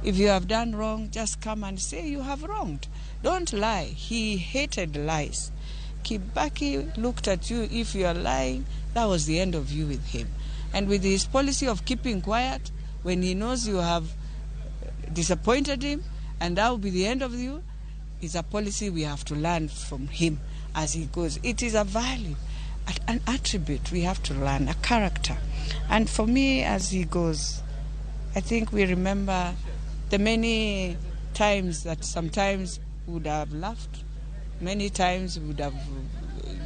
If you have done wrong, just come and say you have wronged. Don't lie. He hated lies. Kibaki looked at you. If you are lying, that was the end of you with him. And with his policy of keeping quiet, when he knows you have disappointed him, and that will be the end of you, is a policy we have to learn from him as he goes. It is a value, an attribute we have to learn, a character. And for me, as he goes, I think we remember the many times that sometimes we would have laughed, many times we would have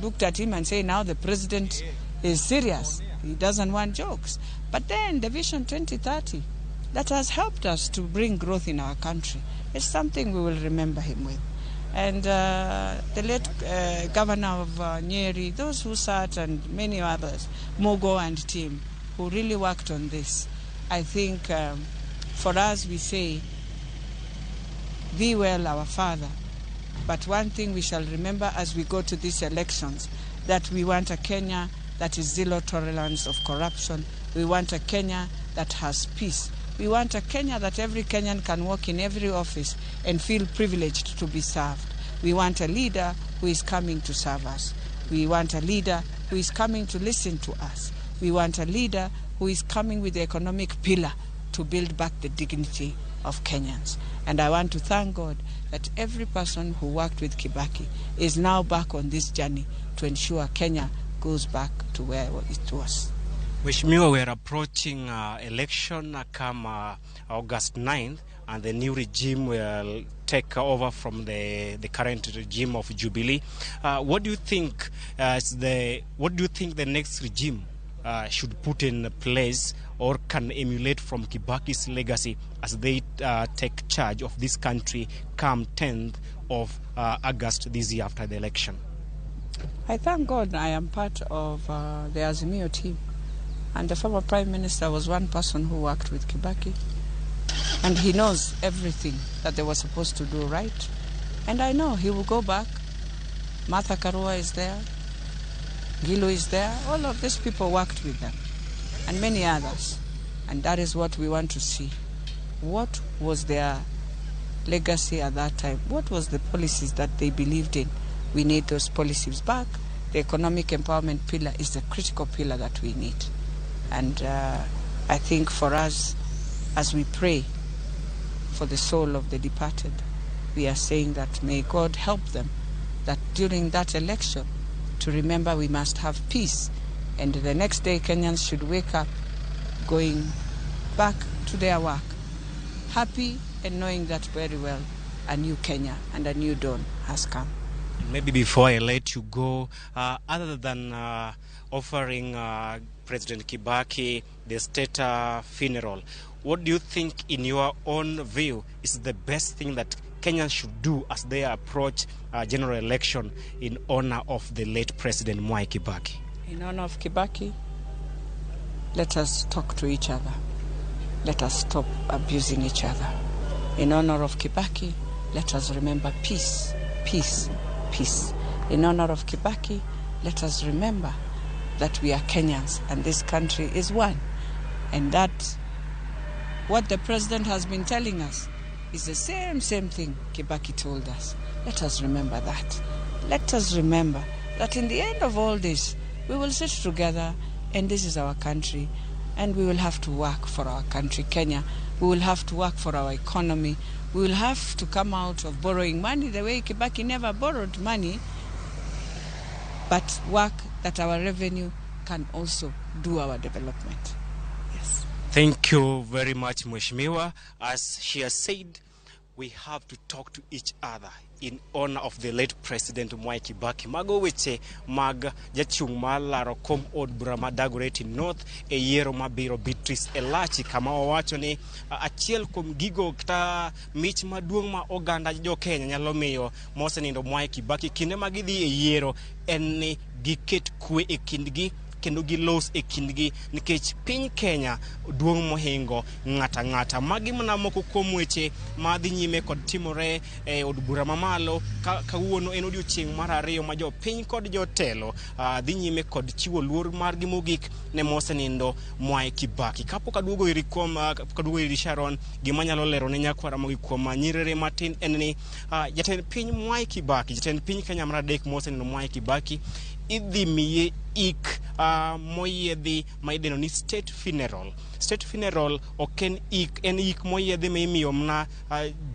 looked at him and say, now the president is serious, he doesn't want jokes. But then the Vision 2030, that has helped us to bring growth in our country, it's something we will remember him with. And the late governor of Nyeri, those who sat, and many others, Mogo and team, who really worked on this. I think for us we say, thee well, our father. But one thing we shall remember as we go to these elections, that we want a Kenya that is zero tolerance of corruption. We want a Kenya that has peace. We want a Kenya that every Kenyan can walk in every office and feel privileged to be served. We want a leader who is coming to serve us. We want a leader who is coming to listen to us. We want a leader who is coming with the economic pillar to build back the dignity of Kenyans. And I want to thank God that every person who worked with Kibaki is now back on this journey to ensure Kenya goes back to where it was. Mheshimiwa, we are approaching election come August 9th, and the new regime will take over from the current regime of Jubilee. What do you think the next regime should put in place or can emulate from Kibaki's legacy as they take charge of this country come 10th of August this year after the election? I thank God I am part of the Azimio team. And the former Prime Minister was one person who worked with Kibaki. And he knows everything that they were supposed to do right. And I know he will go back. Martha Karua is there. Gilu is there. All of these people worked with them. And many others. And that is what we want to see. What was their legacy at that time? What was the policies that they believed in? We need those policies back. The economic empowerment pillar is the critical pillar that we need. And I think for us, as we pray for the soul of the departed, we are saying that may God help them, that during that election, to remember we must have peace. And the next day, Kenyans should wake up going back to their work, happy and knowing that very well a new Kenya and a new dawn has come. Maybe before I let you go, other than offering President Kibaki the state funeral, what do you think, in your own view, is the best thing that Kenyans should do as they approach general election in honor of the late President Mwai Kibaki? In honor of Kibaki, let us talk to each other. Let us stop abusing each other. In honor of Kibaki, let us remember peace, peace, peace. In honor of Kibaki, let us remember that we are Kenyans and this country is one. And that what the president has been telling us is the same thing Kibaki told us. Let us remember that. Let us remember that in the end of all this, we will sit together and this is our country and we will have to work for our country, Kenya. We will have to work for our economy. We will have to come out of borrowing money the way Kibaki never borrowed money, but work that our revenue can also do our development. Yes. Thank you very much, Mheshimiwa. As she has said, we have to talk to each other in honor of the late President Mwai Kibaki. Mago weche mag jachung malaro kom od Burama Dagoretti North e yiero mabiro Beatrice Elachi kama wawacho ni achiel kuom gigo kata mich maduong' ma oganda jo Kenya nyalo miyo mosenindo Mwai Kibaki kinde ma gidhi e yiero en ni giket kwe e kindgi kendo gilos e kindgi nikech piny Kenya duong' mohingo ng'ata magi mana moko kuom weche ma dhi nyime kod timore e od bura mamalo kawuono en odiochieng' mar ariyo ma jo piny kod jotelo dhi nyime kod chiwo luor margi mogik ne mosenindo Mwai Kibaki. Kapok aduogo iri Sharon, gima nyalo lero ne nyakwara Ramogi kuom nyirere matin en ni jatend piny Mwai Kibaki, jatend piny Kenya mar adek mosenindo Mwai Kibaki idhi miye ik moyiedhi ma ideno ni state funeral. State funeral ok en ik moyiedhi ma imiyo mna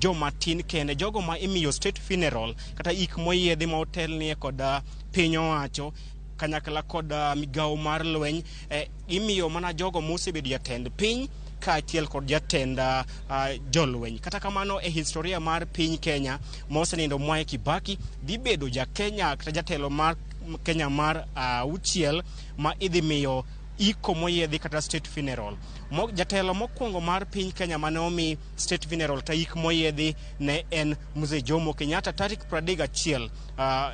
joma tin kende, jogo ma imiyo state funeral kata ik moyiedhi ma otelnie kod piny owacho kanyakla kod migawo mar lweny imiyo mana jogo mosebedo jatend piny kaachiel kod jatend jolweny. Kata kamano e historia mar piny Kenya mosenindo Mwai Kibaki dhi bedo Kenya kata jatelo mar Kenya mar auchiel ma idhi miyo iko moyiedhi kata state funeral. Jatelo mokwongo mar piny Kenya mane omi state funeral ta ik moyiedhi ne en Mzee Jomo Kenyatta tarik 31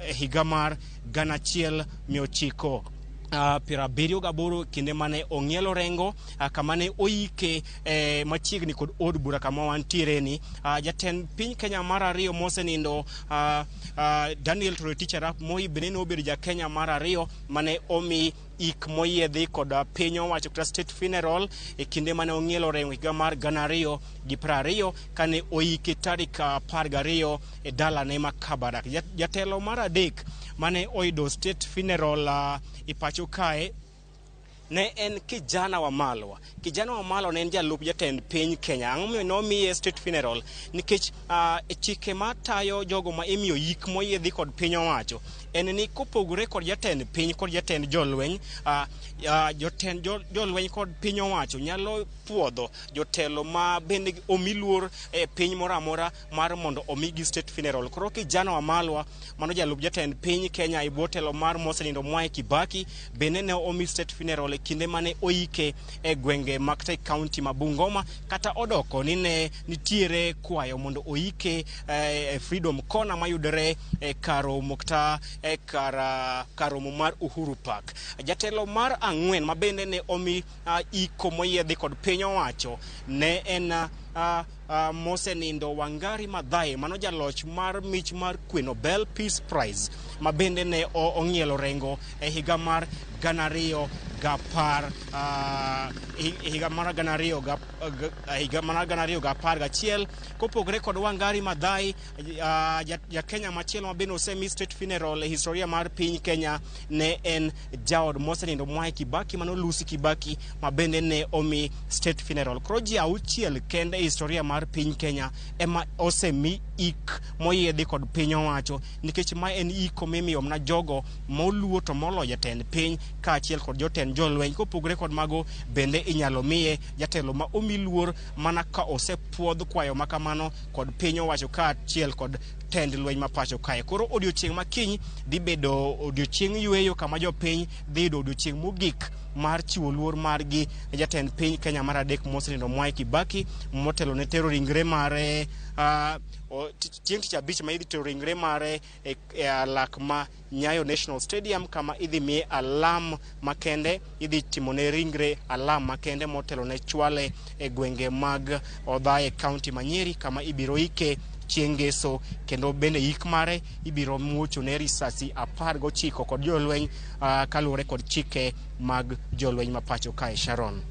e higa mar 1978 kinde mane ong'ielo rengo kamane oike machiegni kod od bura kama wantiere ni. Jatend piny Kenya mar ariyo mosenindo Daniel Toroitich arap Moi bende nobedo Kenya mar ariyo mane omi ik moyiedhi kod piny owacho kata state funeral e kinde mane ong'ielo rengo higa mar 2020 kane oike tarik 12 e dalane ma Kabarak. Jatelo mar adek mane oido state funeral i pacho kae ne en Kijana Wamalwa. Kijana Wamalwa ne en jalup jatend piny Kenya. Ang'o nomiye state funeral nikech e chike matayo jogo ma imiyo yik moyiedhi kod piny owacho en ni kopogore kod jatend piny kod jatend jolweny, jotend jolweny kod piny owacho nyalo puodho jotelo ma bende omi luor e piny moramora mar mondo omigi state funeral. Koro Kijana Wamalwa mano jalup jatend piny Kenya e bwo telo mar mosenindo Mwai Kibaki bende ne omi state funeral e kinde mane oike e gwenge mag kaunti ma Bungoma, kata odoko ni ne nitiere kwayo mondo oike Freedom Corner mayudore e karomo kata e karomo mar Uhuru Park. Jatelo mar ang'wen ma bende ne omi iko moyiedhi kod piny owacho ne en mosenindo Wangari Maathai, mano jaloch mar mich mar Kwe Nobel Peace Prize ma bende ne ong'ielo rengo e higa mar 2011. Kopogore kod Wangari Maathai, Kenya machielo ma bende osemi state funeral e historia mar piny Kenya ne en jaod mosenindo Mwai Kibaki, mano Lucy Kibaki ma bende ne omi state funeral. Koro ji auchiel kende e historia mar piny Kenya ema osemi ik moyiedhi kod piny owacho nikech ma en iko mimiyo mna jogo moluo to molo jatend piny kaachiel kod jotend jolweny. Kopogore kod mago bende inyalo miye jatelo ma omi luor mana ka osepuodh kwayo makamano kod piny owacho kaachiel kod tend lweny ma pacho kae. Koro odiochieng' makiny dhi bedo odiochieng' yweyo kama jopiny dhi yudo odiochieng' mogik mar chiwo luor margi jatend piny Kenya mar adek mosenindo Mwai Kibaki motelo ne tero ringre mare chieng' tich abich ma idhi tero ringre mare e lak ma Nyayo National Stadium kama idhi miye alam makende, idhi timone ringre alam makende motelo ne chwale e gwenge mag Odhaye County ma Nyeri kama ibiro ike chieng' ngeso, kendo bende yik mare ibiro muocho ne risasi 19 kod jolweny kaluwore kod chike mag jolweny ma pacho kae. Sharon.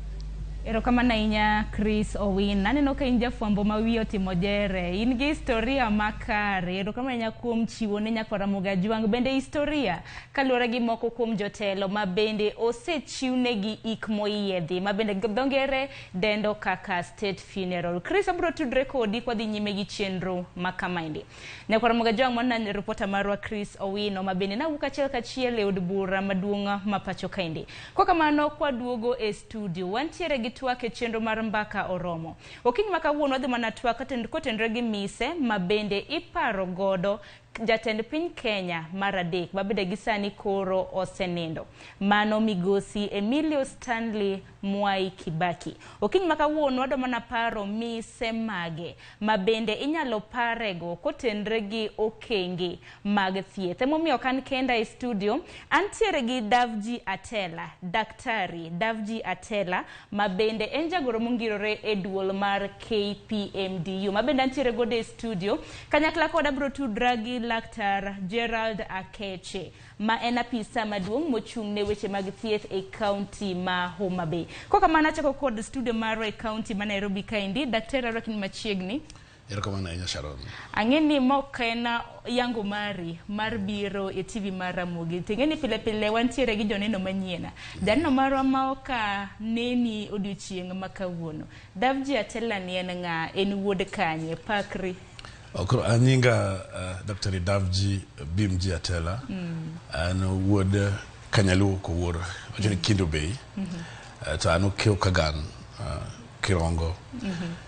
Erokamano ahinya Chris Owin. Naneno ka in jafwambo ma wiyi otimo jere. In gi historia makare. Erokamano ahinya kuom chiwo ne nyakwara Ramogi Ajwang'. Bende historia kaluwore gi moko kuom jotelo ma bende osechiwnegi ik moyiedhi ma bende dho ngere dendo kaka state funeral. Chris, abiro tudre kodi kwa dhi nyime gi chenro ma kamaendi. Nyakwara Ramogi Ajwang' mwana reporter marwa Chris Owino ma bende nawuok achiel e od bura maduong' ma pacho kaendi. Kwa kamano kwa duogo e studio wantiere gi twak e chenro mar mbaka oromo. Okinyi ma kawuono dhi mana twak kotenre gi mise ma bende iparo godo jatend piny Kenya mar adek mabende gisani koro osenindo. Mano migosi Emilio Stanley Mwai Kibaki. Okiny makawuono wado mana paro mise mage mabende inyalo parego kotenre gi okenge mag thieth. Emomiyo kan kenda e studio antiere gi Davji Atela, daktari Davji Atela mabende en jagoro mongirore e duol mar KPMDU. Mabende antiere gode e studio kanyakla koda bro tudra gi Laktar Gerald Akeche ma en apisa maduong' mochung' ne weche mag thieth e county ma Homa Bay. Koka mana chako kod studio maro e county ma Nairobi kaindi, daktari arakin machiegni. Erokamano ahinya Sharon. Ang'eni mokena yango mari mar biro e TV mar Ramogi. Ting'eni pile pile wantiere gi joneno manyiena. Janeno marwa ma oka neni odiochieng' makawuono. Davji Atela ni en ng'a, en wuod kanye, pakri. Okro anyinga Dr. Davji Bimji Atela. An wuod Kanyalu ko wuor. Ojoni Kindo Bay. To anu keo Kagan. Kirongo.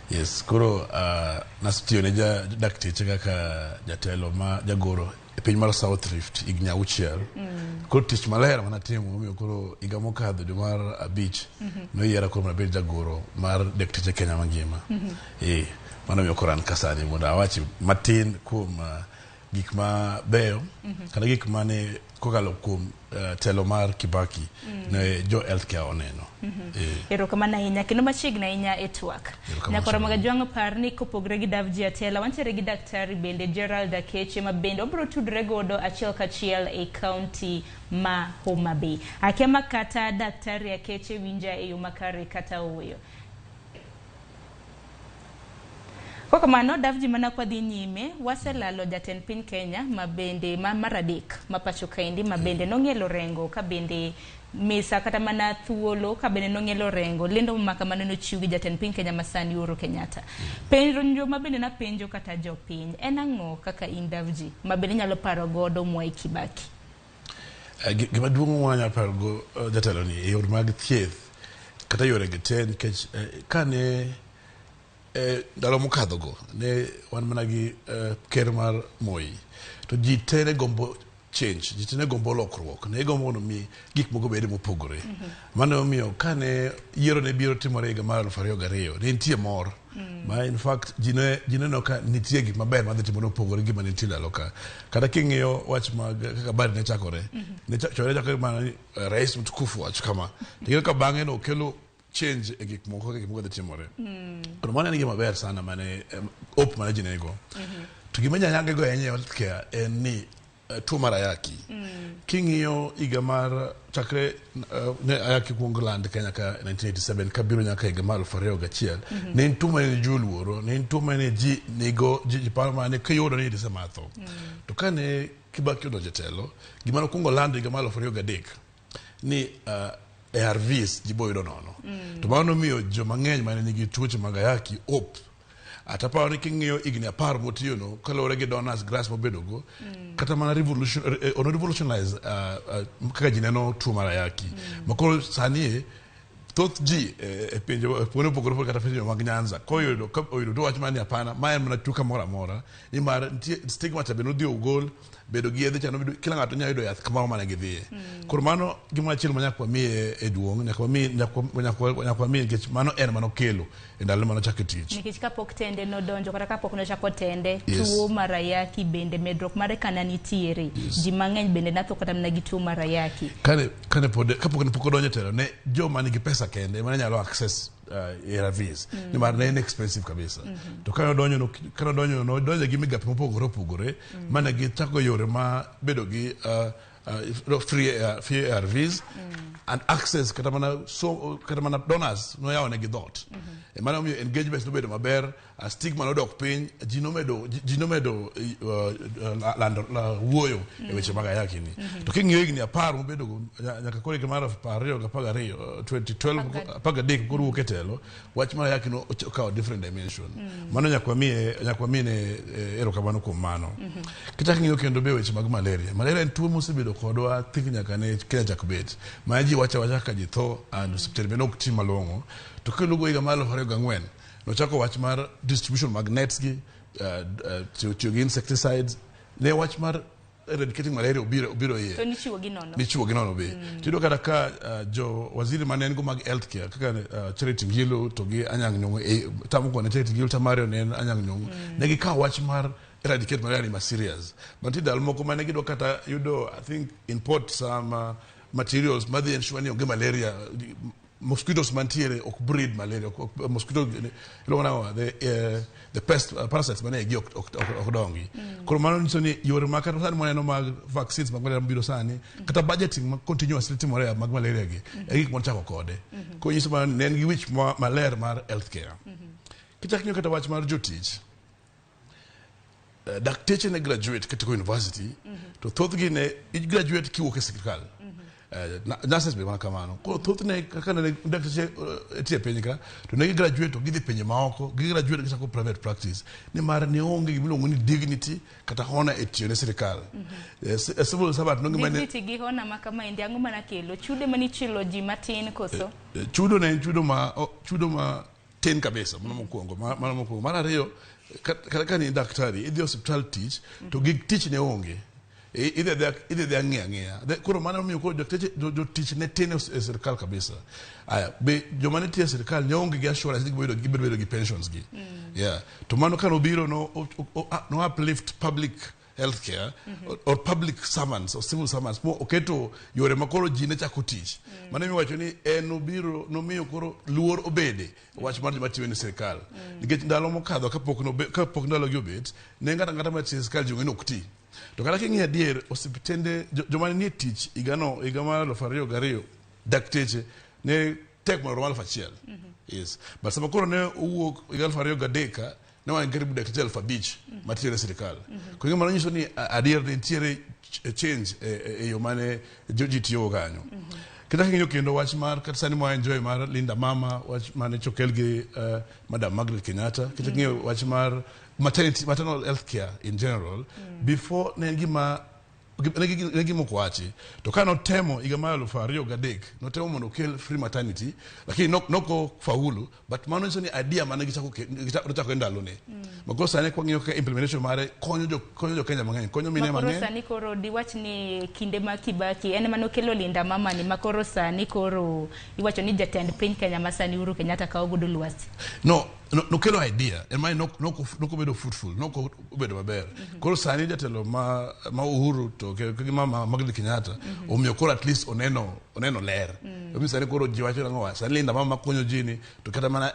Yes, kuro nasutiyo ne dakteche kaka jatelo ma jagoro e piny mar South Rift ignya uchiel. Kuro tich malera manatimo omiyo kuro iga mokadho dwe mar abich no yiera kuro mabed jagoro mar dakteche Kenya mangima. Mano miyo kuro an kasani mondo awachi matin kuom gik ma beyo kana gik mane kokalo kuom telo mar Kibaki ne jo healthcare oneno. Erokamano ahinya kendo machiegni ahinya e twak. Nyakora magajwang' parni kopogre gi Davji Atela wantiere gi daktari bende Gerald Akeche ma bende obro tudre godo achiel kachiel e county ma Homa Bay. Akema kata daktari Akeche winja e yo makare kata oweyo. Kwa kamano Davji mana kwa dhi nyime waselalo jatend piny Kenya mabende maradek mapacho kaindi mabende nong'elo rengo kabende mesa kata mana thuolo kabende nong'elo rengo lendo maka maneno chiu gi jatend piny Kenya masani Uhuru Kenyatta. Penjo mabende na penjo kata jopiny en ang'o kaka in Davji mabende nyalo paro godo Mwai Kibaki. Gima duong' mwanya paro go jatelo ni e yor mag thieth kata yore giten kech kane ndalo mokadho go ne wan mana gi ker mar Moi to ji tene gombo change, ji tene gombo lokruok, ne gombo no mi gik moko bede mopogore. Mano miyo kane yiero ne biro timore higa mar 2002 ne nitie mor ma in fact ji neno ka nitie gik maber madhi timore opogore gi mane nitie ndalo ka. Kata king'iyo wach mag kaka bari ne chakore ne chakore mana rais mtukufu wach kama to ka bang'e no kelo change e gik moko dhi timore. Pero mano ni gima ber sana mane op mane jinego. To gima nyanyange go enye healthcare en ni tuo mar ayaki. King'iyo higa mar chakre ne ayaki kuongo land Kenya ka 1987 kabiro nyaka higa mar 2001 ne en tuo mane joluoro, ne en tuo mane ji nigo ji paro mane kiyudo ni disematho. To kane Kibaki odonjo jatelo gima nokuongo land higa mar 2003 ni ARVs jiboyudo nono. To mano miyo joma ng'eny mane nigi tuoche mag ayaki op. Ataparo ni king'iyo igni 10 motiyono kalore gi donors grass mobedogo kata mana revolutionize kaka ji neno tuo mar ayaki. Makoro sani thoth ji e pinje puonjo pogore kata pinje mag Nyanza koyudo to wach mani hapana ma en mana tuo kamoro amora ni mar stigma tabe no dhi ogol bedo gi yedhe chano kila ng'ato nyalo yudo yath kamoro mane gidhiye. Koro mano gima achiel manyakwa miye e duong' nyakwa miye nikech mano en mano kelo e ndalo mano chako tich. Nikech kapok tende nodonjo kata kapok nochako tende tuo mar ayaki bende medruok mare kana nitiere ji mang'eny bende natho kata mana gi tuo mar ayaki. Kane pod kapok ne pok odonjo telo ne joma nigi pesa kende mane nyalo access ARVs ni mar ne expensive kabisa. To kana donjo gi migape mopogore mane gi chako yore ma bedo gi free ARVs and access kata mana donors no yawo ne gi dot. E mano miyo engagement no bedo maber, stigma no dok piny, ji no medo wuoyo e weche mag ayaki ni. To king'iyo higni 10 mobedo nyaka koro higa mar 2012 13 koro wuok e telo wach mar ayaki no okawo different dimension. Mano nyakwa miye ne erokamano kuom mano. Kichako ng'iyo kendo be weche mag malaria. Malaria en tuo mosebedo kodwa think nyaka ne Kenya chak bet. Ma ji wacha ka ji tho and osiptal be nok tim malong'o. To kendo go higa mar 2004 no chako wach mar distribution mag nets gi tiyo gi insecticides ne wach mar eradicating malaria obiro iye to nichiwo gi nono be tido kata ka jo waziri manen go mag healthcare kaka Charity Ngilu to gi Anyang' Nyong'o tamo ko ne Charity Ngilu tamario ne Anyang' Nyong'o ne gi ka wach mar eradicate malaria ma serious but dal moko mane gido kata yudo I think import some materials madhi ensure ni onge malaria mosquitoes mantiere ok breed malaria mosquito the pest parasites mane gi ok dongi koro mano niso ni yore makata sani moneno mag vaccines mag malaria mabiro sani kata budgeting ma continuously timore mag malaria gi gik mochako kode ko nyiso ma ne en gi wich maler mar healthcare kichak nyo kata wach mar jotich dakteche ne graduate kata ko university to thothgi ne graduate kiwuok e sirkal nurses be mana kamano ko thothne kaka ne dakteche tie piny ka to ne graduate to gidhi pinje maoko gi graduate gichako private practice ni mar ne onge gimiluongo ni dignity kata honor e tiyo ne sirkal civil servant no ngimane dignity gi honor ma kama indi ang'o mana kelo chude mani chilo ji matin koso chudo ne chudo ma tin kabisa mano mokwongo mar ariyo kaka ni daktari idhi hospital tich to gig tich ne onge idhi dhe ang'e koro mano miyo koro jotich ne tin e sirkal kabisa aya be joma ne tiyo e sirkal ne onge gi assurance ni gibiro bedo gi pensions gi to mano kano biro no uplift public healthcare or public servants or civil servants mo oketo yore makoro ji ne chako tich mano miwacho ni en obiro nomiyo koro luor obede wach mar joma tiyo ne sirkal nikech ndalo mokadho kapok ndalo gi obet ne ngata ma tiyo e sirkal ji ong'e ok ti to kata king'iyo adier osiptende joma nie tich higa mar 2002 dakteche ne tek mondo rom 1,000 yes but sama koro ne owuok higa 2003 ne wan karibu dakteche 5,000 matiyo ne sirkal ko ng'ama nyiso ni adier ne nitiere change e yo mane ji tiyo kanyo kita king'iyo kendo wach mar kata sani mo enjoy mar Linda Mama wach mane chokel gi Madam Margaret Kenyatta kita king'iyo wach mar maternal health care in general before nengima kwachi to kana temo higa mar 2003 notemo mondo kel free maternity lakini noko faulu but mano ni idea mane gichako ndalo ne makoro sani kwa ng'iyo ka implementation mare konyo jo Kenya mang'eny konyo mine mang'eny makoro sani koro diwach ni kinde ma Kibaki en mano kelo Linda Mama ni makoro sani koro iwacho ni jatend piny Kenya masani Uhuru Kenyatta kawo godo lwasi no kelo idea and my no bedo fruitful no bedo maber koro sani jatelo ma Uhuru to ke mama Margaret Kenyatta omiyo koro at least oneno ler omiyo sani koro jiwacho ng'owa sani Linda Mama konyo jini to kata mana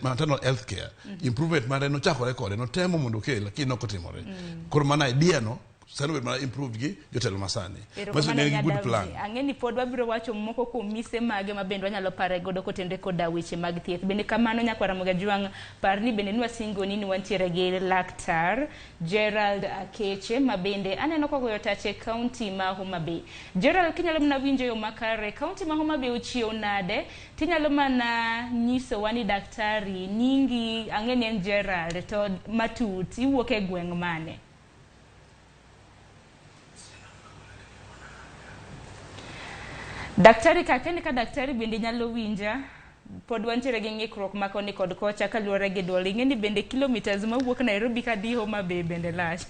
maternal health care improvement mare no chako rekode no temo mondo kel lakini no kotimore koro mana idea no sani be mana improve gi jotelo masani maso ne good plan ang'eni pod wabiro wacho moko kuom mise mage ma bende wanyalo pare godo kotende koda weche mag thieth bende kamano nyakwara Ramogi Ajwang' parni bende nwasingoni ni wantiere gi laktar Gerald Akeche ma bende aneno kogoyo tach e kaunti ma Homa Bay. Gerald, kinyalo mana winjo yo makare kaunti ma Homa Bay ochiew nade tinyalo mana nyiso wani daktari nyingi ang'eni en Gerald to matut iwuok e gweng' mane? Daktari kakeni ka daktari bende nyalo winja pod wantiere gi ng'ikruok makoni kod kocha kaluwore gi dwol ing'eni bende kilometers mawuok Nairobi kadhi Homa Bay bende lach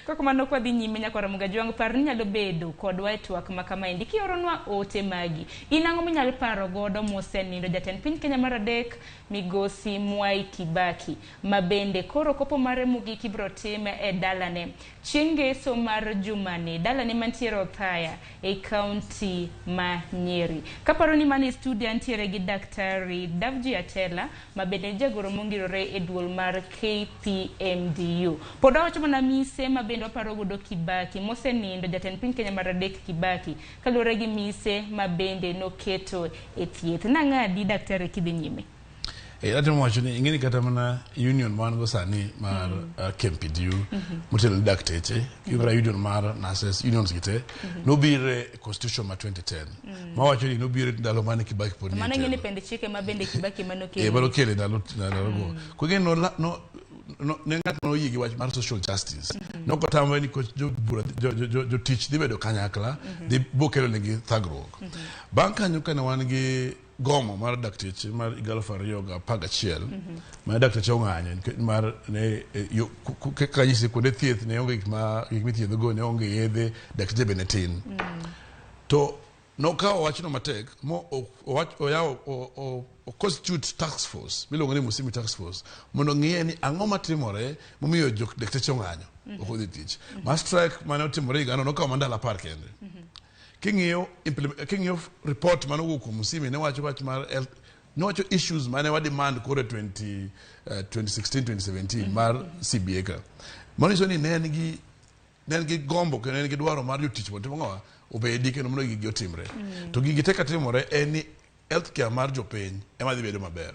koko mano kwa dhi nyime nyakwara Ramogi Ajwang' par ni nyalo bedo kodwa e twak makamaendi kioronwa ote magi inang'o minyalo paro godo mosenindo jatend piny Kenya mar adek migosi Mwai Kibaki ma bende koro kopo mare mogik ibro time e dalane chieng' ngeso mar jumani dalane mantiere Othaya e kaunti ma Nyeri kaparo ni mani studio ntiere gi daktari Davji Atela ma bende jagoro mongirore e duol mar KPMDU pod wacho mana mise ma bende waparo godo Kibaki mosenindo jatend piny Kenya mar adek Kibaki kaluwore gi mise ma bende noketo e thieth nang'adi daktari kidhi nyime Atimo wacho ni ing'eni kata mana union man go sani mar KMPDU motelo dakteche kibra union mar nurses unions gite nobire constitution ma 2010 ma wacho ni nobire ndalo mane Kibaki pod mana ng'eni pende chike ma bende Kibaki manokelo balo kele ndalo go ko gen no ne ng'at no yigi wach mar social justice no ko tamwe ni ko jo tich dhi bedo kanyakla dhi bokelo ne gi thagruok banka nyuka ne wan gi gomo mar dakteche mar igalfa yoga paga chiel ma dakteche ong'anyo mar ne kanyisi kuonde thieth ne onge gik mithiedho go ne onge yedhe dakteche bende tin to nokawo wachno matek mo oyawo constitute task force miluongo ni Musimi task force mondo ng'iye ni ang'o matimore momiyo dakteche ong'anyo ok odhi tich ma strike mane otimore higano nokawo mandalo 10 kende king'iyo report mane owuok kuom Musimi ne wacho wach mar nowacho issues mane wa demand kore 2016-2017 mar CBA ka maniso ni ne en gi gombo kendo ne en gi dwaro mar jotich mondo ng'owa obedi kendo mondo gigi otimre to gigi tek atimore en ni healthcare mar jopiny ema dhi bedo maber.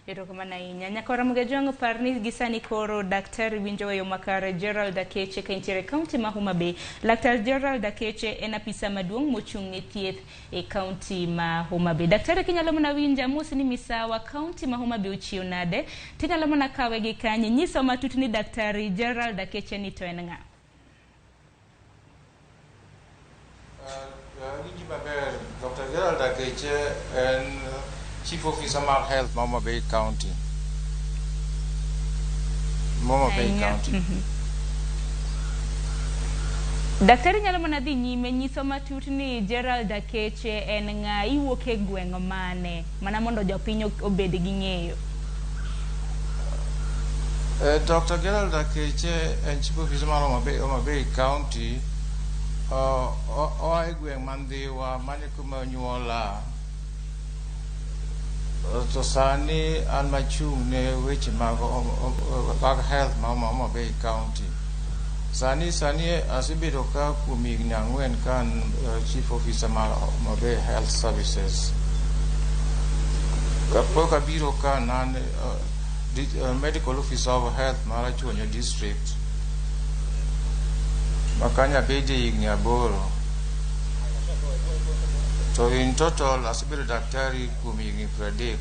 Erokamano ahinya. Nyako Ramogi Juang par ni gisani koro daktari winjo weyo makare Gerald Akeche ka intiere kaunti ma Homa Bay. Laktar Gerald Akeche en apisa maduong' mochung' ne thieth e kaunti ma Homa Bay. Daktari kinyalo mana winja mos ni misawa kaunti ma Homa Bay uchiyo nade tinyalo mana kawe gi kanye nyiso matut ni daktari Gerald Akeche ni to en ng'a. Dr. Gerald Akeche and Chief Officer of Health, Homa Bay County. Homa Bay County. Daktari nyalo mana dhi nyime nyiso matut ni Gerald Akeche en ng'a iwuok e gweng' mane mana mondo jopiny obed gi ng'eyo. Dr. Gerald Akeche and Chief Officer of Homa Bay County oa e gweng' mandhiwa mane kuma onyuola to sani an machung' ne weche mag health ma Homa Bay County. Sani asebedo ka kuom higni 4 kan Chief Officer mar Homa Bay Health Services. Kapok abiro ka nan Medical Officer of Health mar Chuonyo District. Makanya bede higni 8. So in total, asebedo daktari kuom higni 30.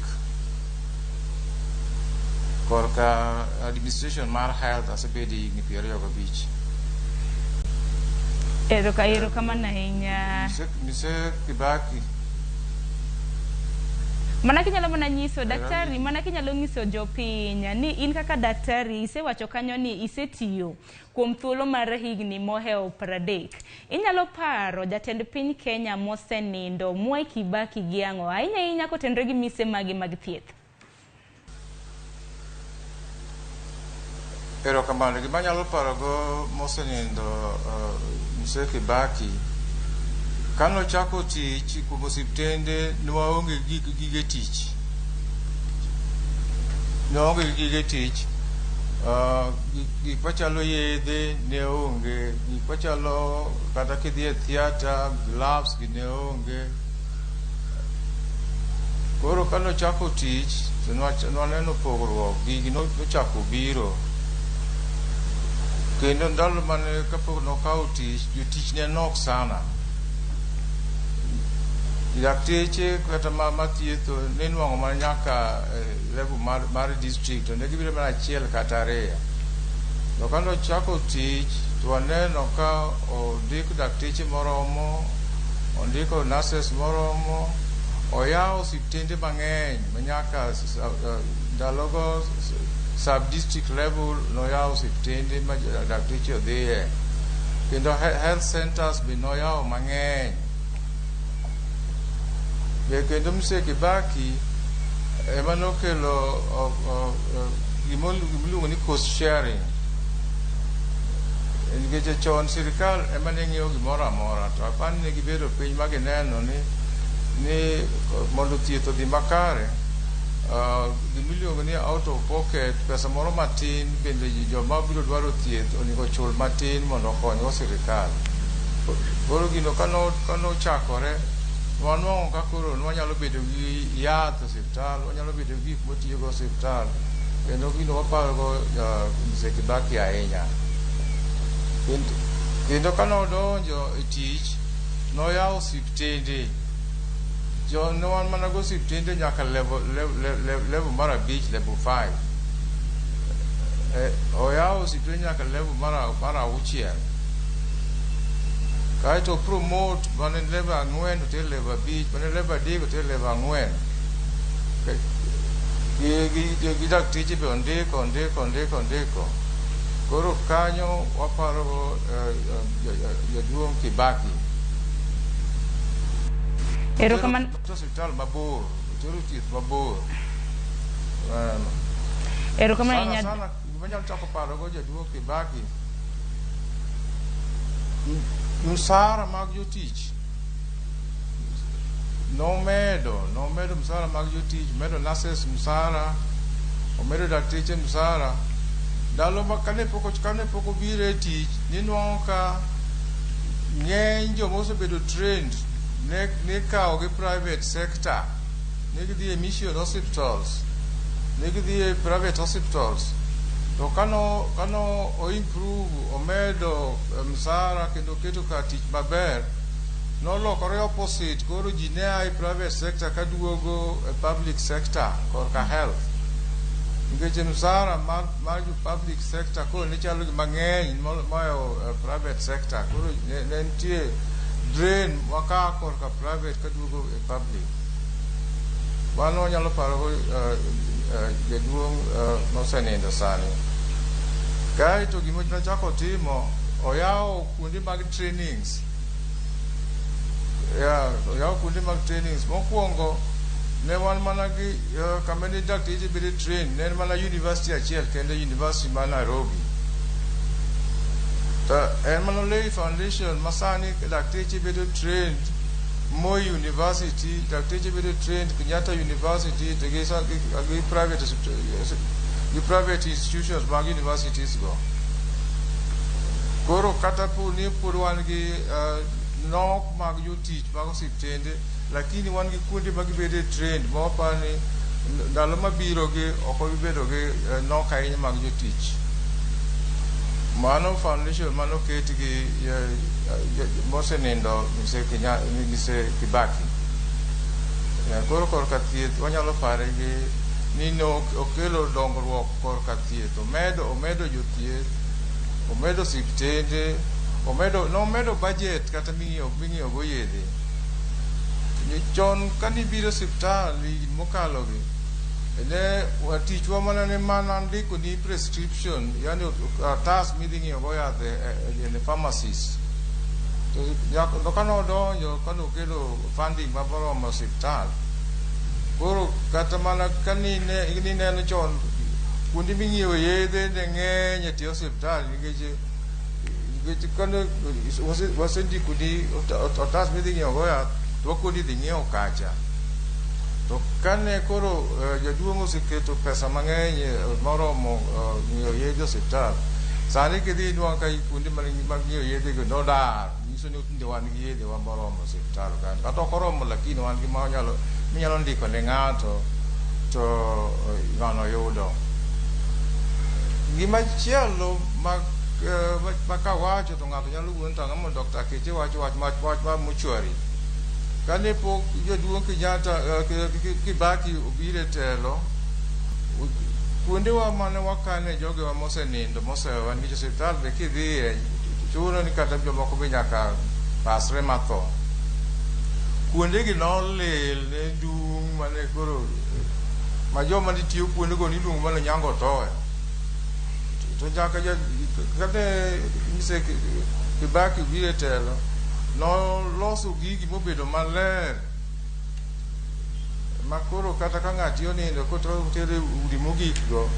Korka administration mar health asebedo higni 25. Erokamano ahinya. Mise Kibaki. Mana kinyalo mana nyiso daktari, mana kinyalo nyiso jopiny ni in kaka daktari isewacho kanyo ni isetiyo kuom thuolo mar higni mohewo 30. Inyalo paro jatend piny Kenya mosenindo Mwai Kibaki gi ang'o ahinya kotenre gi mise magi mag thieth. Erokamano, gima nyalo paro go mosenindo Mise Kibaki kano chako tich kuom osiptende nwaonge gige tich. Gik machalo yedhe ne onge, gik machalo kata kidhi e theatre, gloves gi ne onge. Koro kano chako tich nwaneno pogruok gigi nochako biro. Kendo ndalo mane kapok nokawo tich, jotich ne nok sana. Dakteche kata mathietho ne nwang'o mana nyaka level mar district, to ne gibiro mana achiel kata 2. To kano chako tich, to waneno ka ondik dakteche moromo, ondiko nurses moromo, oyawo osiptende mang'eny manyaka ndalogo sub-district level noyawo osiptende ma dakteche odhiye. Kendo health centers be noyawo mang'eny. Kendo Mise Kibaki ema nokelo gimiluongo ni cost sharing. Nikech chon sirikal ema ne ng'iyo gimoro amora, to apani ne gibedo piny ma gineno ni mondo thieth odhi makare, gimiluongo ni out of pocket, pesa moro matin bende joma biro dwaro thieth onego chul matin mondo okonygo sirikal. Koro gino kano chakore, wanwang'o ka koro nwanyalo bedo gi yath e osiptal, wanyalo bedo gi gik motiyogo osiptal, kendo gino waparogo Mise Kibaki ahinya. Kendo kanodonjo e tich, noyawo osiptende. Ne wan mana go osiptende nyaka level mar 5, level 5. Oyawo osiptende nyaka level mar 6. kaeto promote mane level ang'wen to level abich, mane level adek to level ang'wen. Gi dakteche be ondiko. Koro kanyo waparo jaduong' Kibaki. Erokamano. Hospital mabor, tero thieth mabor. Erokamano inya. Sana manyalo chako paro go jaduong' Kibaki. Msara mag jotich. Nomedo msara mag jotich, medo nurses msara, omedo dakteche msara. Dalo makane poko bire tich, ninwang'o ka ng'eny joma osebedo trained ne kao gi private sector, ne gidhi mission hospitals, ne gidhi private hospitals. To kano o improve, omedo msara kendo keto ka tich maber, nolokore opposite, koro ji ne ai private sector kaduogo public sector korka health. Nikech msara mar public sector koro ne chalo mang'eny moyo private sector, koro ne nitie drain waka korka private kaduogo public. Mano nyalo paro jaduong' mosenindo sani. Kaeto gima nachako timo, oyawo kuonde mag trainings. Oyawo kuonde mag trainings. Mokwongo, ne wan mana gi kama ne dakteche bedo train, ne mana university achiel kende, University ma Nairobi. En mana Lay Foundation masani dakteche bedo trained, Moi University, dakteche bedo trained, Kenyatta University, gi private institutions mag universities go. Koro kata ni pur wan gi nok mag jotich mag osiptende, lakini wan gi kuonde mag bedo trained, mopani ndalo mabiro gi oko bibedo gi nok ahinya mag jotich. Mano foundation mano ket gi mosenindo mise Kibaki. Koro korka thieth wanyalo pare gi nino okelo dongruok korka thieth, omedo jothieth, omedo osiptende, nomedo budget kata ming'iyo go yedhe. Chon kanibiro osiptal mokalo gi, ne tichwa mana ne mana ndiko ni prescription, yani otas midhi ng'iyo go yath e pharmacies. To kano donjo, kano kelo funding maboromo osiptal, koro kata mana neno chon kuonde ming'iewo yedhe ne ng'eny e tie osiptal, nikech kano wasendiko ni otas midhi ng'iewo go yath, to wakoni dhi ng'iewo kacha. To kane koro jaduong' oseketo pesa mang'eny moromo ng'iewo yedhe osiptal, sani kidhi inwang'o ka kuonde mag ng'iewo yedhe go nodar, nyiso ni tinde wan gi yedhe wa moromo osiptal kanyo. Kata ok oromo, lakini wan gi minyalo ndiko ne ng'ato to ng'ano yudo. Gimachielo makawacho to ng'ato nyalo wuon tang'a mondo Dr. Keche wacho wach ma muchwari. Kane pok jaduong' Kibaki obire telo, kuondewa mane wakane jogewa mosenindo mosewa, nikech osiptal be kidhiye chuno ni kata jomoko be nyaka pasre matho. Kuondegi nolil ne dung' mane koro ma joma nitiyo kuondego niluongo mana nyango towe. To nyaka kane mise Kibaki obire telo, noloso gigi mobedo maler, makoro kata ka ng'ati onindo kotere udi mogik go,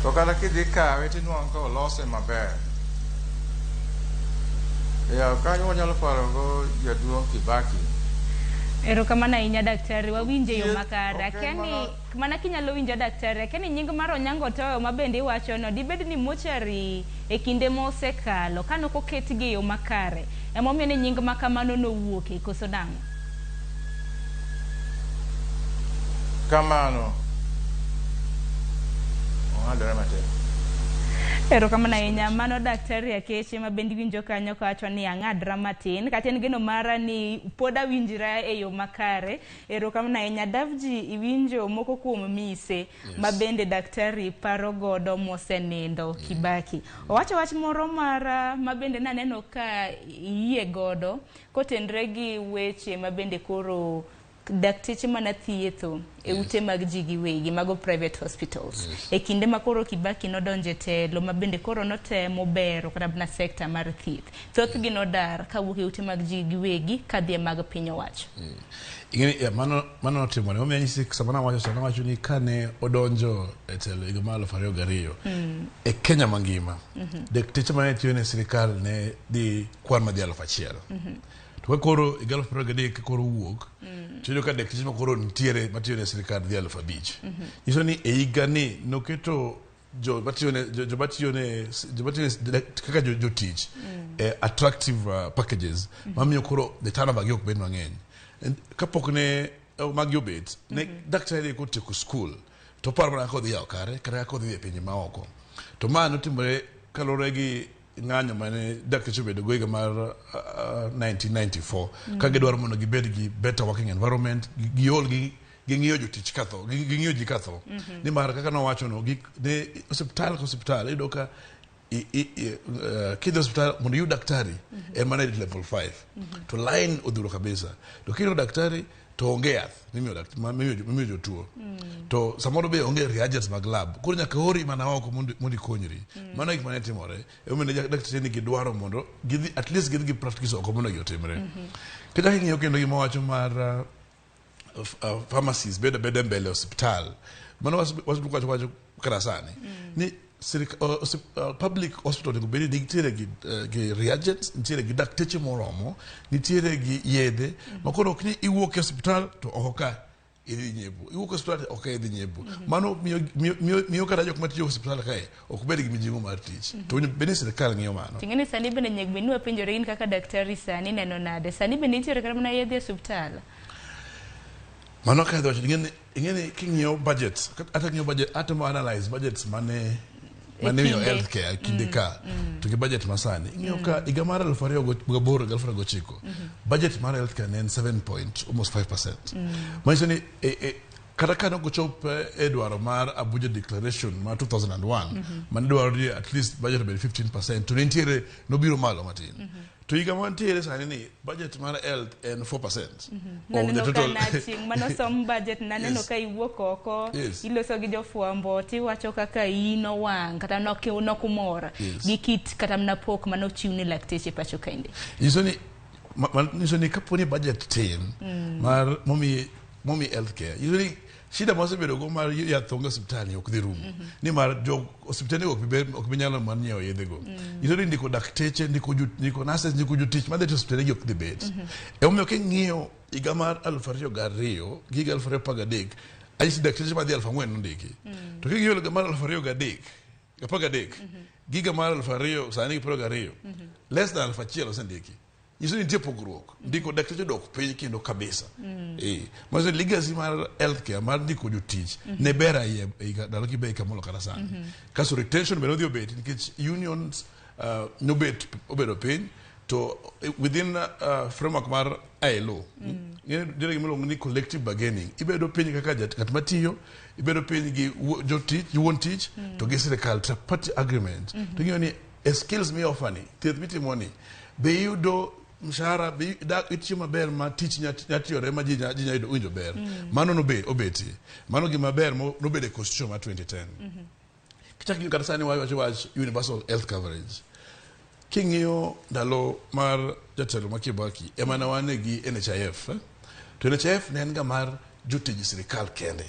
to kata kidhi kawe tinwang'o ka olose maber. Kanyo wanyalo paro go jaduong' Kibaki. Erokamano ahinya daktari, wawinje yo makare. Akiani mana kinyalo winjo daktari, akiani nying mar Onyango Toyo ma bende iwacho no dibed ni mochari e kinde mosekalo kano koketgi yo makare. Emomiyo ni nying makamano nowuoke koso nang'o? Kamano. Erokamano ahinya mano daktari Akeche ma bendi winjo kanyo kawacho ni ang'adra matin kata en geno mara ni pod awinjra e yo makare. Erokamano ahinya Davji iwinjo moko kuom mise ma bende daktari paro godo mosenindo Kibaki. Owacho wach moro mara ma bende naneno ka iye godo kotenre gi weche ma bende koro dakteche mana thietho e ute mag ji giwegi mago private hospitals. E kinde ma koro Kibaki nodonje telo ma bende koro notemo bero kata na sekta mar thieth. Thoth gi nodar kawuok e ute mag ji giwegi kadhi e mag piny owacho. Ingeni mano timore. Omiyo nyisi samana wacho ni kane odonjo e telo higa mar 2002 e Kenya mangima. Dakteche mane tiyo ne sirikal ne di kwan ma 1,000. To koro higa 2003 koro wuok. Tuyo ka dakteche ma koro ntiere matiyo ne sirikal 5,000. Nyiso ni e higa ni noketo jo batio ne kaka jo teach attractive packages mamiyo koro the turnover gi ok bed mang'eny. Kapok ne mag yobet ne daktari ko tieko school to paro mana kodhi yawo kare kata kodhi e pinje maoko. To ma notimore kalore gi ng'anyo mane dakteche bedo go higa mar 1994 ka gidwaro mondo gibed gi better working environment, giol gi ng'iyo jotich katho, ng'iyo ji katho. Ni mar kaka nowacho no ne hospital iyudo ka kidhi hospital mondo yud daktari en mana level 5 to line odhuro kabisa. To kino daktari to onge yath mimiyo jotuo. To samoro be onge reagents mag lab. Koro nyaka hori mana oko mondo ikonyri. Mano gik mane timore. Omiyo daktari ni gidwaro mondo gidhi at least gidhi practice oko mondo otimre. Kata ng'iyo kendo gima wacho mar pharmacies beda mbele hospital. Mano wacho karasani. Ni public hospital ni bedi nitiere gi reagents, nitiere gi dakteche moromo, nitiere gi yedhe. Makoro ok ni iwuok e hospital to oka idhi nyebu. Iwuok e hospital oka idhi nyebu. Mano miyo kata jok matiyo hospital kae ok bed gi mijingo mar tich. To bende sirikal ng'iyo mano. Ting'eni sani bende nyaka bed ni wapenjore in kaka daktari sani neno nade. Sani bende nitiere kata mana yedhe e hospital. Mano ka dhoch ing'eni king'iyo budget, ata ng'iyo budget, atemo analyze budgets mane miyo healthcare kinde ka to gi budget masani. Ing'iyo ka higa mar 2008-2009 budget mar healthcare ne en 7.5%. Manyiso ni kata ka nokochop e dwaro mar Abuja Declaration mar 2001 mane dwaro ni at least budget bed 15% to nitiere nobiro malo matin. To higa mantiere sani ni budget mar health en 4% of the total. Mano som budget naneno ka iwuok oko iloso gi jofwambo tiwacho kaka ino wang kata nokumora gi kit kata mna pok manochiw ni lakteche pacho kainde. Niso ni kaponi budget tin mar momi healthcare. Usually shida mosebedo go mar yath onge hospitali ok dhi rumo. Ni mar jo hospitali ok bi nyalo mar nyiewo yedhe go. Usually ndiko dakteche, ndiko nurses, ndiko jotich madhi to hospitali gi ok dhi bet. Omiyo king'iyo higa mar 2002 gi 2013 ayisi dakteche madhi 4,000 nondiki. To king'iyo higa mar 2013 giga mar 2000 sani 20 less than 1,000 osendiki. Iso nitie pogruok. Ndiko dakteche dok piny kendo kabisa. Maso legacy mar healthcare mar ndiko jotich ne bera ye dalo ki be kamolo kata sana. Kaso retention bero dio bet nikech unions nobet obedo piny to within framework mar ILO. Dire gimelo ni collective bargaining. Ibedo piny kaka kat matiyo, ibedo piny gi jotich, you won't teach to gi sirikal tripartite agreement. To ngiyo ni skills mi ofani, thieth mitimoni be yudo mshahara itiyo maber ma tich nyatiyore ma ji nyayudo winjo ber. Mano obeti. Mano gima ber nobede constitution ma 2010. Kichaki kata sani wach universal health coverage. King'iyo ndalo mar jatelo ma Kibaki emana wane gi NHIF. To NHIF ne en ga mar jotij sirikal kende.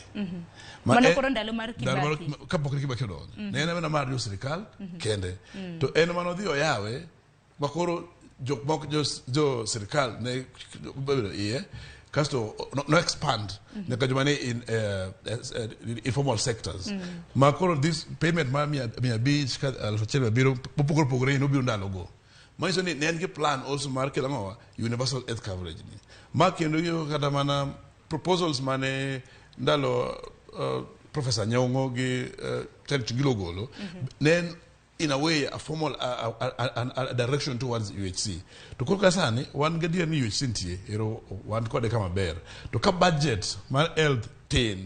Mano koro ndalo mar Kibaki. Kapok Kibaki odonjo. Ne en mana mar jo sirikal kende. To en mano dhi oyawe makoro jo sirikal ne iye kasto no expand ne kajumani in informal sectors. Makoro this payment ma mi abich ka alfachelo biro pogore no biro ndalo go. Manyiso ni ne en gi plan also mar kelo ng'owa universal health coverage ni. Ma kendo yo kata mana proposals mane ndalo Professor Nyong'o gi Tel Chingilo golo ne in a way a formal a direction towards UHC. To koro sani one gadier ni UHC ntie ero one kode kama ber. To ka budget mar health 10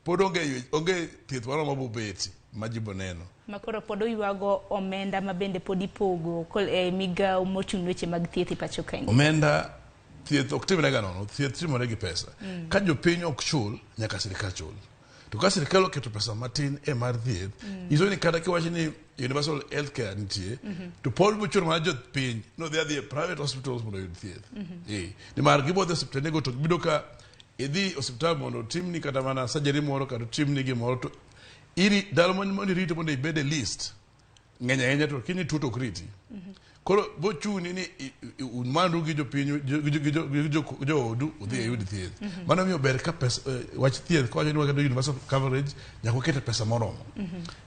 pod onge thieth moro mabobeti majibo neno. Makoro podo yuago omenda mabende podi pogo migao mochung' weche mag thieth e pacho kae. Omenda thieth ok timre ga nono, thieth timore gi pesa. Ka jopiny ok chul nyaka sirikal chul. To ka sirikal oketo pesa matin e mar thieth, iso ni kata kiwacho ni universal healthcare nitie, to pod bochur mar jopiny no dhi private hospitals mondo yud thieth. Ni mar gibodho osiptende go to bido ka idhi hospital mondo timni kata mana surgery moro kata timni gimoro to iri dalo mondo rito mondo ibede list ng'eny to kini tuto kriti. Koro bochuni ni mandu gi jopiny jo odu udhi yud thieth. Mano miyo ber ka pesa wach thieth ko ni wakado universal coverage nyako kete pesa moromo.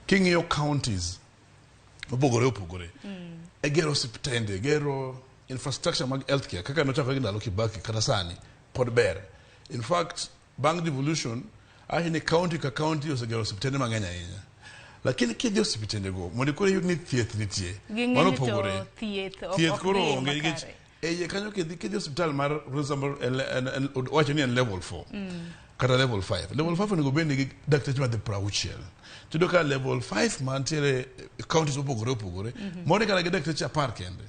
King'iyo counties opogore egero hospitende, gero infrastructure mag healthcare kaka nochako gi ndalo Kibaki kata sani pod ber. In fact bang devolution ahine county ka county osegero hospitende mang'eny ahinya. Lakini kidhi hospitende go mondo koro yud ni thieth nitie mano pogore thieth koro onge nikech eye kanyo kidhi hospital mar for example wacho ni en level 4 kata level 5 onego bed ni dakteche madhi prauchiel tudo ka level 5 mantiere counties opogore moro kata gi dakteche 10 kende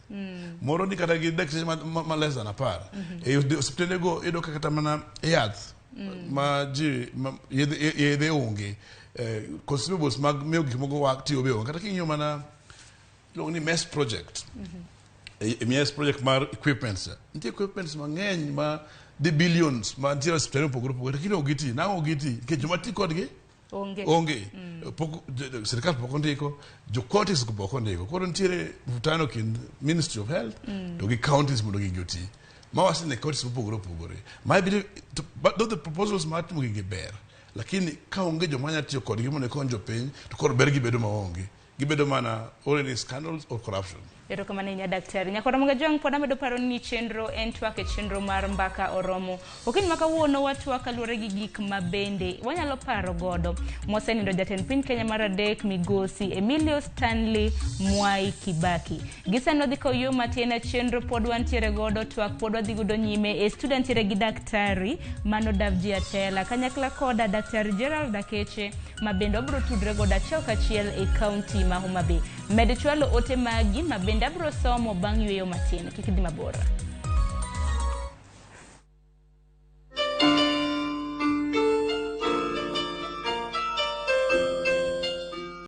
moro ni kata gi dakteche ma less than 10 e hospitende go edo kata mana yath ma ji yedhe onge consumables mag miyo gik moko waktiyo be kata king'iyo mana long ni MES project MES project mar equipments nitie equipments mang'eny ma the billions ma nitie hospital opogore kino ogiti na ogiti ke joma ti kodgi onge sirikal pok ondiko jo counties pok ondiko koro nitie vutano kind Ministry of Health to gi counties mondo gigoti ma wasine counties opogore ma believe but the proposals ma timo gi ber lakini ka onge jomanya tiyo kodgi mondo konjo piny to koro ber gibedo maonge gibedo mana already scandals or corruption. Erokamano nya daktari nyakora mga jwang pod amedo paro ni chenro en twak e chenro mar mbaka oromo okiny maka wuono watwak kaluwore gi gik mabende wanyalo paro godo mosenindo jatend piny Kenya mar adek migosi Emilio Stanley Mwai Kibaki gisenodhi koyo matin chenro pod wantiere godo twak pod wadhi godo nyime student ire gi daktari mano davji atela kanyakla koda daktari Gerald Dakeche mabende obro tudre godo achiel kachiel e county ma Homa Bay med chwalo ote magi mabende abro somo bang' yweyo matin kik idhi mabor.